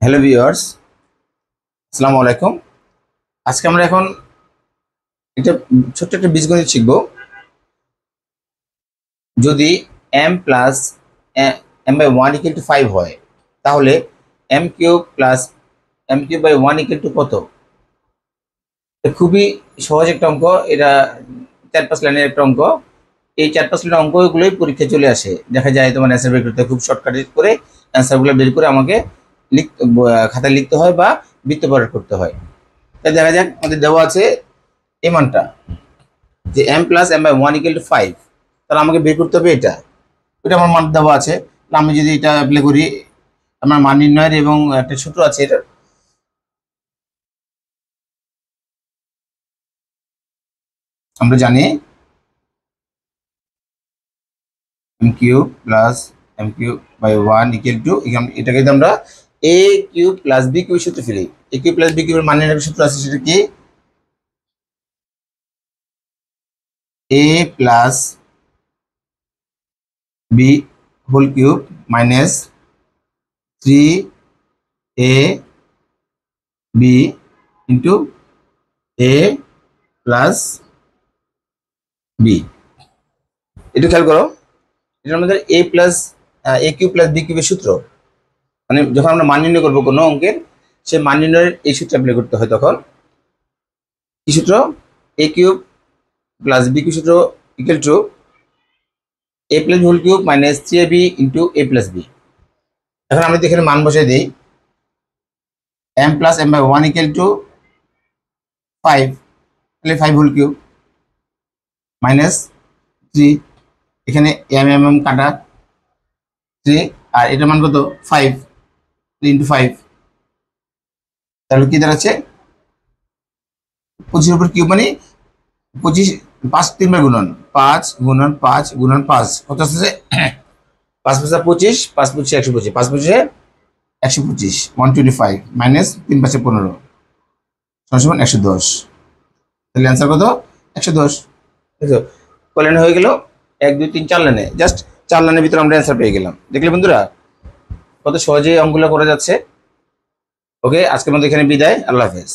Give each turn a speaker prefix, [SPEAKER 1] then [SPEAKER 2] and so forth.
[SPEAKER 1] Hello viewers, আসসালামু আলাইকুম। আজকে আমরা এখন একটা ছোট্ট একটা বীজগণিত শিখব। যদি m plus m by one equal to 5 হয়, তাহলে m cube plus m cube by one equal to কত? এটা খুবই সহজ একটা অঙ্ক। এটা 4-5 লাইনের একটা অঙ্ক। এই 4-5 লাইনের অঙ্কগুলোই পরীক্ষায় চলে আসে। দেখা যায় তোমার অ্যান্সার বের করতে খুব শর্টকাটে করে অ্যান্সারগুলো বের করে আমাকে খাতায় লিখতে হয় বা বৃত্তপাত করতে হয়। তাই দেখা যাক, আমাদের দেওয়া আছে এই মানটা, যে m plus m by one equal to 5, তাহলে আমাকে বের করতে হবে এটা। এটা আমার মান দেওয়া আছে। আমি যদি এটা অ্যাপ্লাই করি, আমার মান নির্ণয়ের এবং একটা সূত্র আছে এটা। আমরা জানি m cube plus m cube by one equal to, এটাকে যদি আমরা a cube plus b cube সূত্র ফেলি, a কিউব প্লাস b কিউবের মান নির্ণয়ের সূত্র আছে, সেটা কি? a plus b whole cube minus 3a b into a plus B. একটু খেয়াল করো, এটা আমাদের এ কিউব প্লাস বি কিউবের সূত্র। মানে যখন আমরা মান নির্ণয় করবো কোনো অঙ্কের, সে মান নির্ণয়ের এই সূত্র অ্যাপ্লাই করতে হয়। তখন কি সূত্র? A cube plus B cube সূত্র equal to A plus whole cube minus 3ab into A plus B. এখন আমরা এখানে মান বসাই দিই, m plus m by one equal to 5, তাহলে 5 হোল কিউব মাইনাস 3, এখানে m কাটা 3, আর এটার মান কত? 5 ইন্টু 5, তাহলে কি দাঁড়াচ্ছে? 25 উপর কিউব মানে 25, 5 3 বার গুণন, 5 গুণন 5 গুণন 5 কত আসছে? 5 5 25, 5 25 125, 5 25 125, 125 মাইনাস 3 5 15 সমান 110। তাহলে অ্যান্সার কত? 110। কয় লাইনে হয়ে গেল? 1 2 3 4 লাইনে, জাস্ট 4 লাইনের ভিতরে আমরা অ্যান্সার পেয়ে গেলাম। দেখলে বন্ধুরা কত সহজেই অঙ্কগুলো করা যাচ্ছে। ওকে, আজকের মতো এখানে বিদায়। আল্লাহ হাফেজ।